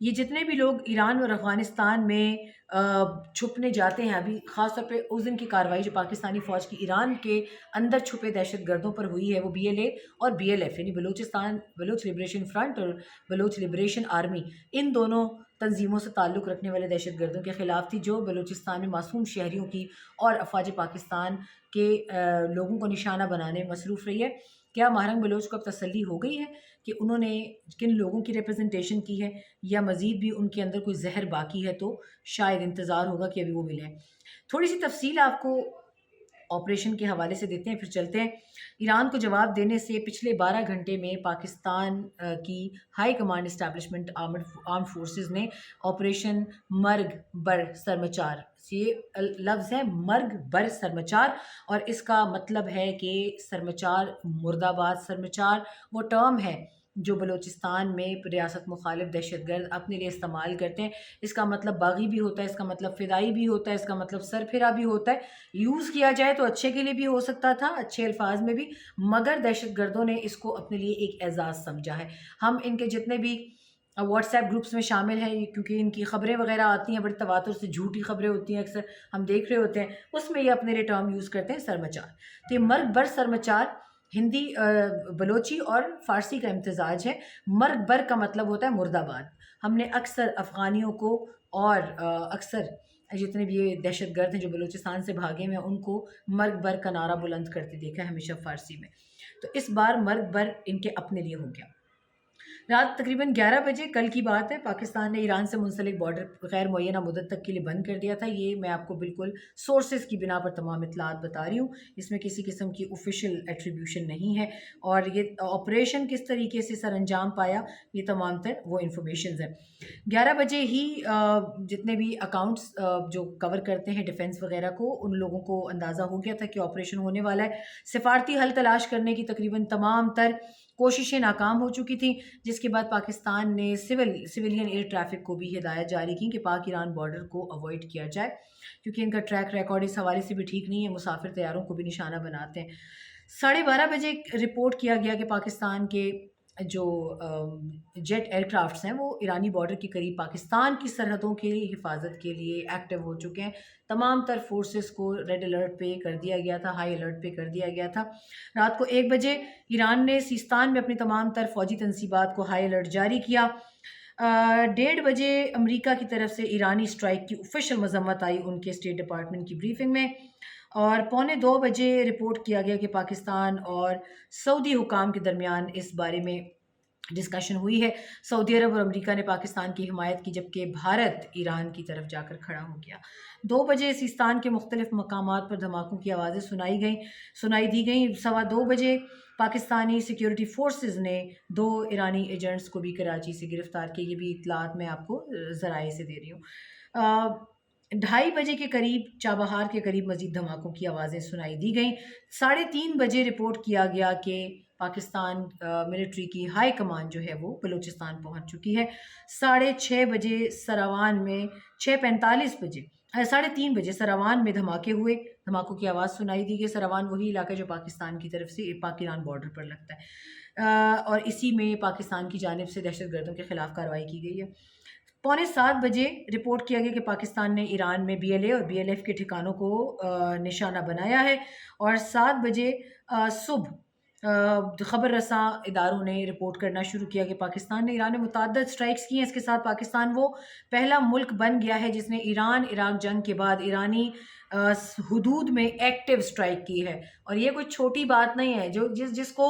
یہ جتنے بھی لوگ ایران اور افغانستان میں چھپنے جاتے ہیں، ابھی خاص طور پہ اس دن کی کارروائی جو پاکستانی فوج کی ایران کے اندر چھپے دہشت گردوں پر ہوئی ہے، وہ BLA اور BLF یعنی بلوچ لبریشن فرنٹ اور بلوچ لبریشن آرمی، ان دونوں تنظیموں سے تعلق رکھنے والے دہشت گردوں کے خلاف تھی، جو بلوچستان میں معصوم شہریوں کی اور افواج پاکستان کے لوگوں کو نشانہ بنانے میں مصروف رہی ہے۔ کیا ماہرنگ بلوچ کو اب تسلی ہو گئی ہے کہ انہوں نے کن لوگوں کی ریپرزنٹیشن کی ہے، یا مزید بھی ان کے اندر کوئی زہر باقی ہے؟ تو شاید انتظار ہوگا کہ ابھی وہ ملیں۔ تھوڑی سی تفصیل آپ کو آپریشن کے حوالے سے دیتے ہیں، پھر چلتے ہیں۔ ایران کو جواب دینے سے پچھلے 12 گھنٹے میں پاکستان کی high command establishment armed forces نے آپریشن مرگ بر سرمچار، یہ لفظ ہے مرگ بر سرمچار، اور اس کا مطلب ہے کہ سرمچار مرد آباد سرمچار وہ ٹرم ہے جو بلوچستان میں ریاست مخالف دہشت گرد اپنے لیے استعمال کرتے ہیں۔ اس کا مطلب باغی بھی ہوتا ہے، اس کا مطلب فدائی بھی ہوتا ہے، اس کا مطلب سرپھرا بھی ہوتا ہے۔ یوز کیا جائے تو اچھے کے لیے بھی ہو سکتا تھا، اچھے الفاظ میں بھی، مگر دہشت گردوں نے اس کو اپنے لیے ایک اعزاز سمجھا ہے۔ ہم ان کے جتنے بھی واٹس ایپ گروپس میں شامل ہیں، کیونکہ ان کی خبریں وغیرہ آتی ہیں بڑی تواتر سے، جھوٹی خبریں ہوتی ہیں، اکثر ہم دیکھ رہے ہوتے ہیں، اس میں یہ اپنے لیے ٹرم یوز کرتے ہیں سرمچار۔ تو یہ مرگ بر سرمچار ہندی بلوچی اور فارسی کا امتزاج ہے۔ مرگ بر کا مطلب ہوتا ہے مرد آباد۔ ہم نے اکثر افغانیوں کو اور اکثر جتنے بھی یہ دہشت گرد ہیں جو بلوچستان سے بھاگے ہوئے ہیں، ان کو مرگ بر کا نعرہ بلند کرتے دیکھا ہے ہمیشہ فارسی میں۔ تو اس بار مرگ بر ان کے اپنے لیے ہو گیا۔ رات تقریباً 11 بجے کل کی بات ہے، پاکستان نے ایران سے منسلک بارڈر غیر معینہ مدت تک کے لیے بند کر دیا تھا۔ یہ میں آپ کو بالکل سورسز کی بنا پر تمام اطلاعات بتا رہی ہوں، اس میں کسی قسم کی آفیشیل ایٹریبیوشن نہیں ہے، اور یہ آپریشن کس طریقے سے سر انجام پایا، یہ تمام تر وہ انفارمیشنز ہیں۔ 11 بجے ہی جتنے بھی اکاؤنٹس جو کور کرتے ہیں ڈیفنس وغیرہ کو، ان لوگوں کو اندازہ ہو گیا تھا کہ آپریشن ہونے والا ہے۔ سفارتی حل تلاش کرنے کی تقریباً تمام تر کوششیں ناکام ہو چکی تھیں، جس کے بعد پاکستان نے سویلین ایئر ٹریفک کو بھی ہدایت جاری کی کہ پاک ایران بارڈر کو اوائڈ کیا جائے، کیونکہ ان کا ٹریک ریکارڈ اس حوالے سے بھی ٹھیک نہیں ہے، مسافر طیاروں کو بھی نشانہ بناتے ہیں۔ 12:30 بجے رپورٹ کیا گیا کہ پاکستان کے جو جیٹ ایئر کرافٹس ہیں وہ ایرانی بارڈر کے قریب پاکستان کی سرحدوں کی حفاظت کے لیے ایکٹیو ہو چکے ہیں۔ تمام تر فورسز کو ریڈ الرٹ پہ کر دیا گیا تھا، ہائی الرٹ پہ کر دیا گیا تھا۔ رات کو 1 بجے ایران نے سیستان میں اپنی تمام تر فوجی تنصیبات کو ہائی الرٹ جاری کیا۔ 1:30 بجے امریکہ کی طرف سے ایرانی اسٹرائک کی آفیشیل مذمت آئی ان کے اسٹیٹ ڈپارٹمنٹ کی بریفنگ میں، اور 1:45 بجے رپورٹ کیا گیا کہ پاکستان اور سعودی حکام کے درمیان اس بارے میں ڈسکشن ہوئی ہے۔ سعودی عرب اور امریکہ نے پاکستان کی حمایت کی، جبکہ بھارت ایران کی طرف جا کر کھڑا ہو گیا۔ 2 بجے سیستان کے مختلف مقامات پر دھماکوں کی آوازیں سنائی دی گئیں۔ 2:15 بجے پاکستانی سیکیورٹی فورسز نے 2 ایرانی ایجنٹس کو بھی کراچی سے گرفتار کیا۔ یہ بھی اطلاعات میں آپ کو ذرائع سے دے رہی ہوں۔ 2:30 بجے کے قریب چابہار کے قریب مزید دھماکوں کی آوازیں سنائی دی گئیں۔ 3:30 بجے رپورٹ کیا گیا کہ پاکستان ملٹری کی ہائی کمان جو ہے وہ بلوچستان پہنچ چکی ہے۔ 6:30 بجے سراوان میں 6:45 بجے 3:30 بجے سراوان میں دھماکے ہوئے، دھماکوں کی آواز سنائی دی گئی۔ سراوان وہی علاقہ جو پاکستان کی طرف سے پاک ایران بارڈر پر لگتا ہے، اور اسی میں پاکستان کی جانب سے دہشت گردوں کے خلاف کارروائی کی گئی ہے۔ 6:45 بجے رپورٹ کیا گیا کہ پاکستان نے ایران میں BLA اور BLF کے ٹھکانوں کو نشانہ بنایا ہے، اور 7 بجے صبح خبر رساں اداروں نے رپورٹ کرنا شروع کیا کہ پاکستان نے ایران میں متعدد اسٹرائکس کی ہیں۔ اس کے ساتھ پاکستان وہ پہلا ملک بن گیا ہے جس نے ایران عراق جنگ کے بعد ایرانی حدود میں ایکٹیو اسٹرائک کی ہے، اور یہ کوئی چھوٹی بات نہیں ہے۔ جس کو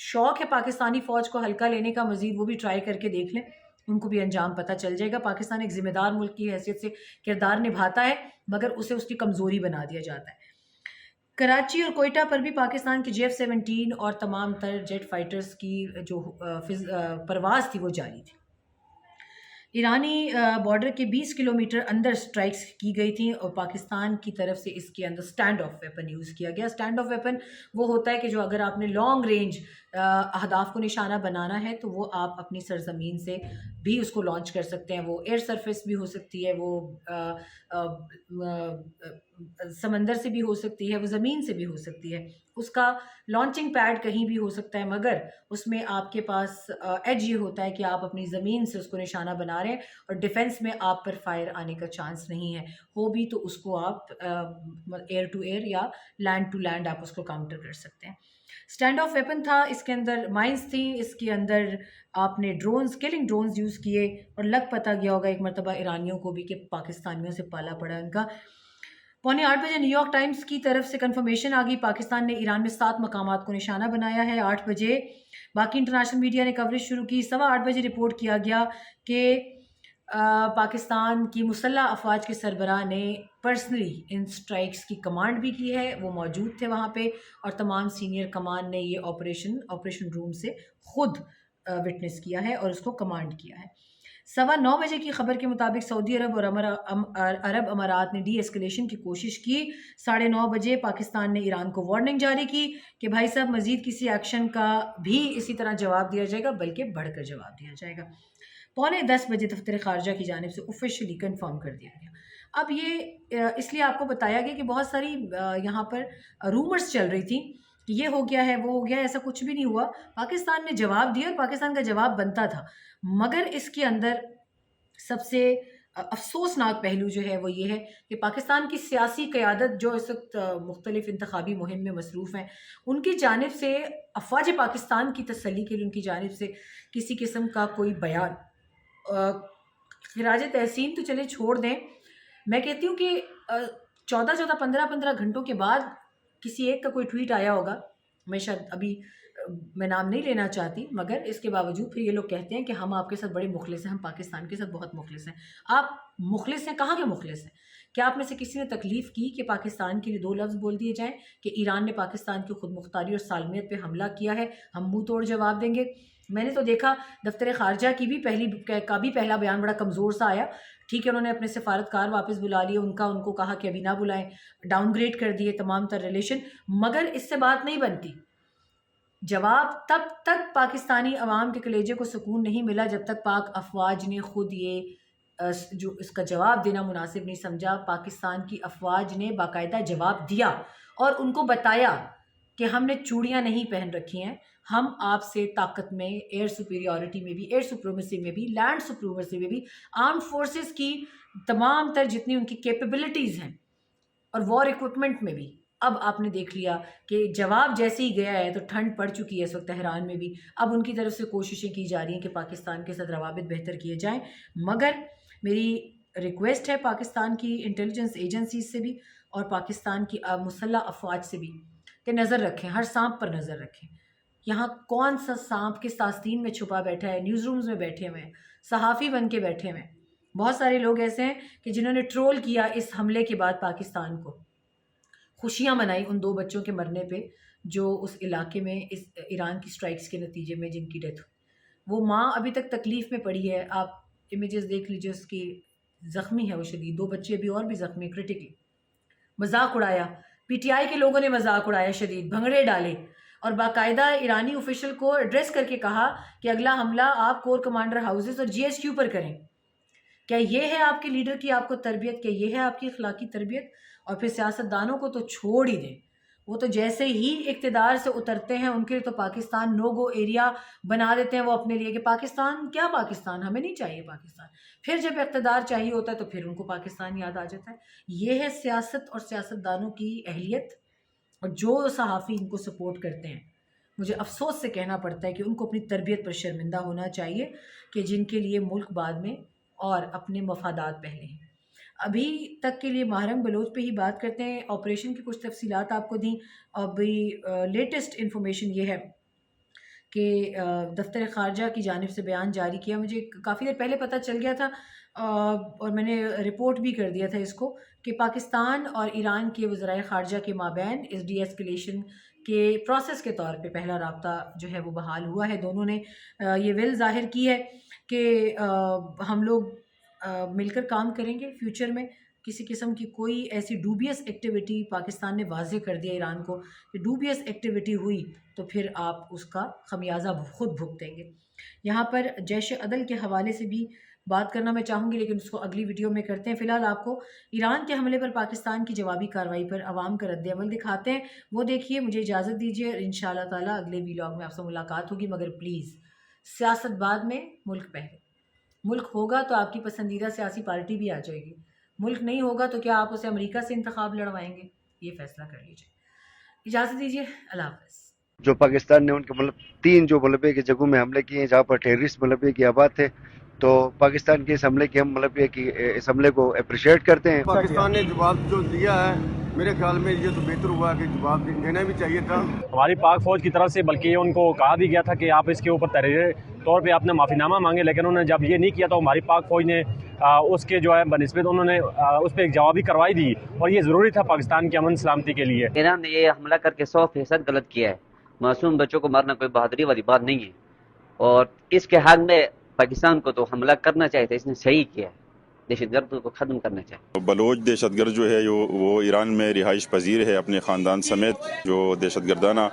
شوق ہے پاکستانی فوج کو ہلکا لینے کا، مزید وہ بھی ٹرائی کر کے دیکھ لیں، ان کو بھی انجام پتہ چل جائے گا۔ پاکستان ایک ذمہ دار ملک کی حیثیت سے کردار نبھاتا ہے، مگر اسے اس کی کمزوری بنا دیا جاتا ہے۔ کراچی اور کوئٹہ پر بھی پاکستان کی JF-17 اور تمام تر جیٹ فائٹرز کی جو پرواز تھی وہ جاری تھی۔ ایرانی بارڈر کے 20 کلومیٹر اندر سٹرائکس کی گئی تھیں، اور پاکستان کی طرف سے اس کے اندر سٹینڈ آف ویپن یوز کیا گیا۔ سٹینڈ آف ویپن وہ ہوتا ہے کہ جو اگر آپ نے لانگ رینج اہداف کو نشانہ بنانا ہے تو وہ آپ اپنی سرزمین سے بھی اس کو لانچ کر سکتے ہیں. وہ ایئر سرفیس بھی ہو سکتی ہے، وہ سمندر سے بھی ہو سکتی ہے، وہ زمین سے بھی ہو سکتی ہے. اس کا لانچنگ پیڈ کہیں بھی ہو سکتا ہے، مگر اس میں آپ کے پاس ایج یہ ہوتا ہے کہ آپ اپنی زمین سے اس کو نشانہ بنا رہے ہیں اور ڈیفنس میں آپ پر فائر آنے کا چانس نہیں ہے. ہو بھی تو اس کو آپ ایئر ٹو ایئر یا لینڈ ٹو لینڈ آپ اس کو کاؤنٹر کر سکتے ہیں. اسٹینڈ آف ویپن تھا، اس کے اندر مائنس تھی، اس کے اندر آپ نے ڈرونز، کلنگ ڈرونز یوز کیے، اور لگ پتہ گیا ہوگا ایک مرتبہ ایرانیوں کو بھی کہ پاکستانیوں سے پالا پڑا ان کا. 7:45 نیو یارک ٹائمز کی طرف سے کنفرمیشن آ گئی، پاکستان نے ایران میں 7 مقامات کو نشانہ بنایا ہے. 8 بجے باقی انٹرنیشنل میڈیا نے کوریج شروع کی. 8:15 بجے رپورٹ کیا گیا کہ پاکستان کی مسلح افواج کے سربراہ نے پرسنلی ان سٹرائکس کی کمانڈ بھی کی ہے، وہ موجود تھے وہاں پہ، اور تمام سینئر کمان نے یہ آپریشن روم سے خود وٹنس کیا ہے اور اس کو کمانڈ کیا ہے. 9:15 بجے کی خبر کے مطابق سعودی عرب اور عرب امارات نے ڈی ایسکلیشن کی کوشش کی. 9:30 بجے پاکستان نے ایران کو وارننگ جاری کی کہ بھائی صاحب مزید کسی ایکشن کا بھی اسی طرح جواب دیا جائے گا، بلکہ بڑھ کر جواب دیا جائے گا. 9:45 بجے دفتر خارجہ کی جانب سے آفیشیلی کنفرم کر دیا گیا. اب یہ اس لیے آپ کو بتایا گیا کہ بہت ساری یہاں پر رومرز چل رہی تھیں کہ یہ ہو گیا ہے، وہ ہو گیا ہے. ایسا کچھ بھی نہیں ہوا. پاکستان نے جواب دیا اور پاکستان کا جواب بنتا تھا، مگر اس کے اندر سب سے افسوسناک پہلو جو ہے وہ یہ ہے کہ پاکستان کی سیاسی قیادت جو اس وقت مختلف انتخابی مہم میں مصروف ہیں، ان کی جانب سے افواج پاکستان کی تسلی کے لیے ان کی جانب سے کسی قسم کا کوئی بیان، خراج تحسین تو چلے چھوڑ دیں. میں کہتی ہوں کہ 15 گھنٹوں کے بعد کسی ایک کا کوئی ٹویٹ آیا ہوگا، میں شاید ابھی میں نام نہیں لینا چاہتی، مگر اس کے باوجود پھر یہ لوگ کہتے ہیں کہ ہم آپ کے ساتھ بڑے مخلص ہیں، ہم پاکستان کے ساتھ بہت مخلص ہیں. آپ مخلص ہیں؟ کہاں کے مخلص ہیں؟ کیا آپ میں سے کسی نے تکلیف کی کہ پاکستان کے لیے 2 لفظ بول دیے جائیں کہ ایران نے پاکستان کی خود مختاری اور سالمیت پہ حملہ کیا ہے، ہم منہ توڑ جواب دیں گے؟ میں نے تو دیکھا دفتر خارجہ کی بھی پہلا بیان بڑا کمزور سا آیا. ٹھیک ہے، انہوں نے اپنے سفارتکار واپس بلا لیے، ان کو کہا کہ ابھی نہ بلائیں، ڈاؤن گریڈ کر دیے تمام تر ریلیشن، مگر اس سے بات نہیں بنتی. جواب تب تک پاکستانی عوام کے کلیجے کو سکون نہیں ملا جب تک پاک افواج نے خود یہ جو اس کا جواب دینا مناسب نہیں سمجھا. پاکستان کی افواج نے باقاعدہ جواب دیا اور ان کو بتایا کہ ہم نے چوڑیاں نہیں پہن رکھی ہیں، ہم آپ سے طاقت میں، ایئر سپیریورٹی میں بھی، ایئر سپریمیسی میں بھی، لینڈ سپریمیسی میں بھی، آرمڈ فورسز کی تمام تر جتنی ان کی کیپیبلٹیز ہیں اور وار ایکوپمنٹ میں بھی. اب آپ نے دیکھ لیا کہ جواب جیسے ہی گیا ہے تو ٹھنڈ پڑ چکی ہے اس وقت تہران میں بھی. اب ان کی طرف سے کوششیں کی جا رہی ہیں کہ پاکستان کے ساتھ روابط بہتر کیے جائیں، مگر میری ریکویسٹ ہے پاکستان کی انٹیلیجنس ایجنسیز سے بھی اور پاکستان کی مسلح افواج سے بھی کہ نظر رکھیں، ہر سانپ پر نظر رکھیں. یہاں کون سا سانپ کس آستین میں چھپا بیٹھا ہے، نیوز رومز میں بیٹھے ہوئے ہیں، صحافی بن کے بیٹھے ہوئے ہیں. بہت سارے لوگ ایسے ہیں کہ جنہوں نے ٹرول کیا اس حملے کے بعد پاکستان کو، خوشیاں منائی ان 2 بچوں کے مرنے پہ جو اس علاقے میں اس ایران کی سٹرائکس کے نتیجے میں جن کی ڈیتھ ہوئی. وہ ماں ابھی تک تکلیف میں پڑی ہے. آپ امیجز دیکھ لیجیے، اس کی زخمی ہے وہ شدید، 2 بچے ابھی اور بھی زخمی کرٹیکلی. مذاق اڑایا، پی ٹی آئی کے لوگوں نے مذاق اڑایا، شدید بھنگڑے ڈالے اور باقاعدہ ایرانی آفیشل کو ایڈریس کر کے کہا کہ اگلا حملہ آپ کور کمانڈر ہاؤسز اور جی ایس کیو پر کریں. کیا یہ ہے آپ کے لیڈر کی آپ کو تربیت؟ کیا یہ ہے آپ کی اخلاقی تربیت؟ اور پھر سیاستدانوں کو تو چھوڑ ہی دیں، وہ تو جیسے ہی اقتدار سے اترتے ہیں ان کے لیے تو پاکستان نو گو ایریا بنا دیتے ہیں وہ اپنے لیے کہ پاکستان کیا، پاکستان ہمیں نہیں چاہیے پاکستان. پھر جب اقتدار چاہیے ہوتا ہے تو پھر ان کو پاکستان یاد آ جاتا ہے. یہ ہے سیاست اور سیاستدانوں کی اہلیت، اور جو صحافی ان کو سپورٹ کرتے ہیں مجھے افسوس سے کہنا پڑتا ہے کہ ان کو اپنی تربیت پر شرمندہ ہونا چاہیے کہ جن کے لیے ملک بعد میں اور اپنے مفادات پہلے ہیں. ابھی تک کے لیے ماہرنگ بلوچ پہ ہی بات کرتے ہیں. آپریشن کی کچھ تفصیلات آپ کو دیں. ابھی لیٹسٹ انفارمیشن یہ ہے کہ دفتر خارجہ کی جانب سے بیان جاری کیا، مجھے کافی دیر پہلے پتہ چل گیا تھا اور میں نے رپورٹ بھی کر دیا تھا اس کو، کہ پاکستان اور ایران کے وزرائے خارجہ کے مابین اس ڈی ایسکلیشن کے پروسیس کے طور پہ پہلا رابطہ جو ہے وہ بحال ہوا ہے. دونوں نے یہ ول ظاہر کی ہے کہ ہم لوگ مل کر کام کریں گے فیوچر میں کسی قسم کی کوئی ایسی ڈوبیس ایکٹیویٹی پاکستان نے واضح کر دیا ایران کو کہ ڈوبیس ایکٹیویٹی ہوئی تو پھر آپ اس کا خمیازہ خود بھگتیں گے. یہاں پر جیش عدل کے حوالے سے بھی بات کرنا میں چاہوں گی، لیکن اس کو اگلی ویڈیو میں کرتے ہیں. فی الحال آپ کو ایران کے حملے پر پاکستان کی جوابی کارروائی پر عوام کا رد عمل دکھاتے ہیں، وہ دیکھیے. مجھے اجازت دیجیے، انشاءاللہ تعالیٰ اگلے ویلاگ میں آپ سے ملاقات ہوگی. مگر پلیز سیاست بعد میں، ملک پہلے. ملک ہوگا تو آپ کی پسندیدہ سیاسی پارٹی بھی آ جائے گی، ملک نہیں ہوگا تو کیا آپ اسے امریکہ سے انتخاب لڑوائیں گے؟ یہ فیصلہ کر لیجیے. اجازت دیجیے، اللہ حافظ. جو پاکستان نے ان کے تین جو ملبے کی جگہوں میں حملے کیے ہیں جہاں پر ٹیررسٹ ملبے کی آباد تھے، تو پاکستان کے اس حملے کی ہم اس حملے کو اپریشیٹ کرتے ہیں. پاکستان نے جواب جو دیا ہے میرے خیال میں یہ تو بہتر ہوا کہ جواب دینا بھی چاہیے تھا ہماری پاک فوج کی طرف سے، بلکہ ان کو کہا بھی گیا تھا کہ آپ اس کے اوپر تحریری طور پہ آپ نے معافی نامہ مانگے، لیکن انہوں نے جب یہ نہیں کیا تو ہماری پاک فوج نے اس کے جو ہے بنسبت انہوں نے اس پہ ایک جوابی کارروائی دی، اور یہ ضروری تھا پاکستان کی امن سلامتی کے لیے. ایران نے یہ حملہ کر کے 100% غلط کیا ہے. معصوم بچوں کو مارنا کوئی بہادری والی بات نہیں ہے، اور اس کے حق میں پاکستان کو تو حملہ کرنا چاہیے تھا. اس نے صحیح کیا ہے، دہشت گردوں کو ختم کرنا چاہیے. بلوچ دہشت گرد جو ہے وہ ایران میں رہائش پذیر ہے، اپنے خاندان سمیت جو دہشت گردانہ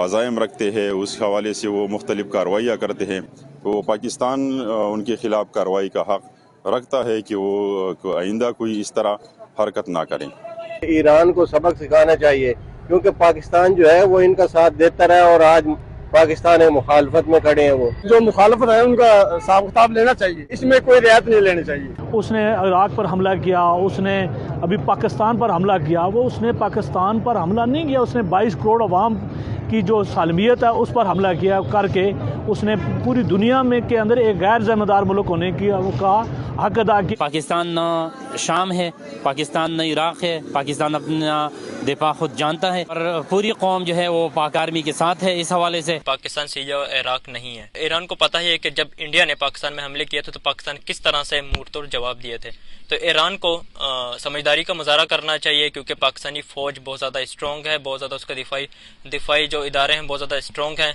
عزائم رکھتے ہیں اس حوالے سے وہ مختلف کارروائیاں کرتے ہیں. تو پاکستان ان کے خلاف کارروائی کا حق رکھتا ہے کہ وہ آئندہ کوئی اس طرح حرکت نہ کریں. ایران کو سبق سکھانا چاہیے، کیونکہ پاکستان جو ہے وہ ان کا ساتھ دیتا رہا اور آج پاکستان مخالفت میں کھڑے ہیں. وہ جو مخالفت ہے ان کا حساب کتاب لینا چاہیے، اس میں کوئی رعایت نہیں لینی چاہیے. اس نے عراق پر حملہ کیا، اس نے ابھی پاکستان پر حملہ کیا. وہ اس نے پاکستان پر حملہ نہیں کیا، اس نے 22 کروڑ عوام کی جو سالمیت ہے اس پر حملہ کیا کر کے اس نے پوری دنیا میں کے اندر ایک غیر ذمہ دار ملک ہونے کی کا حق ادا کیا. پاکستان نہ شام ہے، پاکستان نہ عراق ہے، پاکستان اپنا دفاع خود جانتا ہے، اور پوری قوم جو ہے وہ پاک آرمی کے ساتھ ہے. اس حوالے سے پاکستان سیاہ عراق نہیں ہے. ایران کو پتہ ہے کہ جب انڈیا نے پاکستان میں حملے کیے تھے تو پاکستان کس طرح سے منہ توڑ جواب دیے تھے. تو ایران کو سمجھداری کا مظاہرہ کرنا چاہیے، کیونکہ پاکستانی فوج بہت زیادہ اسٹرانگ ہے، بہت زیادہ اس کا دفاعی جو ادارے ہیں بہت زیادہ اسٹرانگ ہیں.